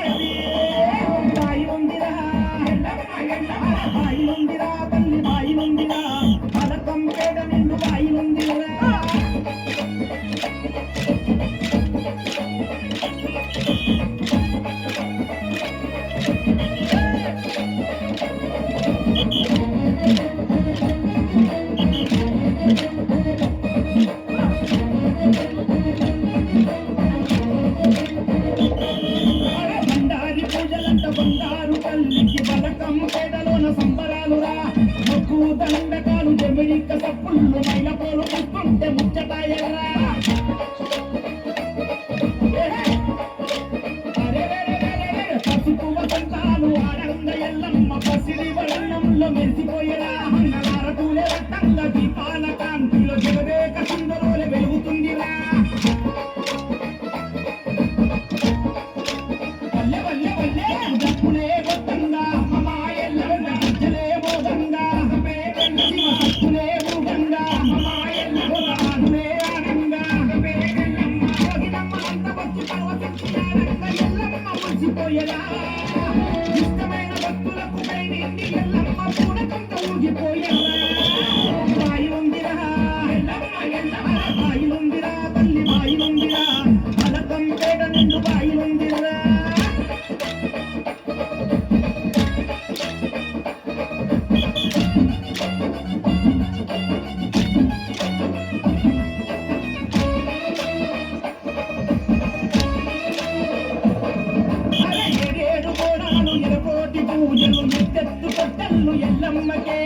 బాయి ఉందిరా బాయి ఉందిరా తల్లి బాయి ఉందిరా పలకం పేద నిండు బాయి ఉందిరా బంగారు తల్లికి బలకం పేదలోన సంబరాలురా మొక్కు దండకాలు జమిడిక సప్పుళ్ళు మైలపోలు పుస్తుంటే ముచ్చటాయరా పసుపు వసంతాలు ఆడంగ ఎల్లమ్మ పసిడి వర్ణంలో మెరిసిపోయేరా హంగలారతూలే రక్తంగ దీపాల కాంతిలో జగదేక సుందరోలే వెలుగుతుందిరా ఇష్టమైన భక్తులకు కైనింది ఎల్లమ్మ పూనకంత ఊగిపోయేలా బాయి ఉందిరా బాయి ఉందిరా తల్లి బాయి ఉందిరా పలకం పేద నిండు బాయి ఉందిరా పూజలు ఎత్తెత్తు కొట్టల్లు ఎల్లమ్మకే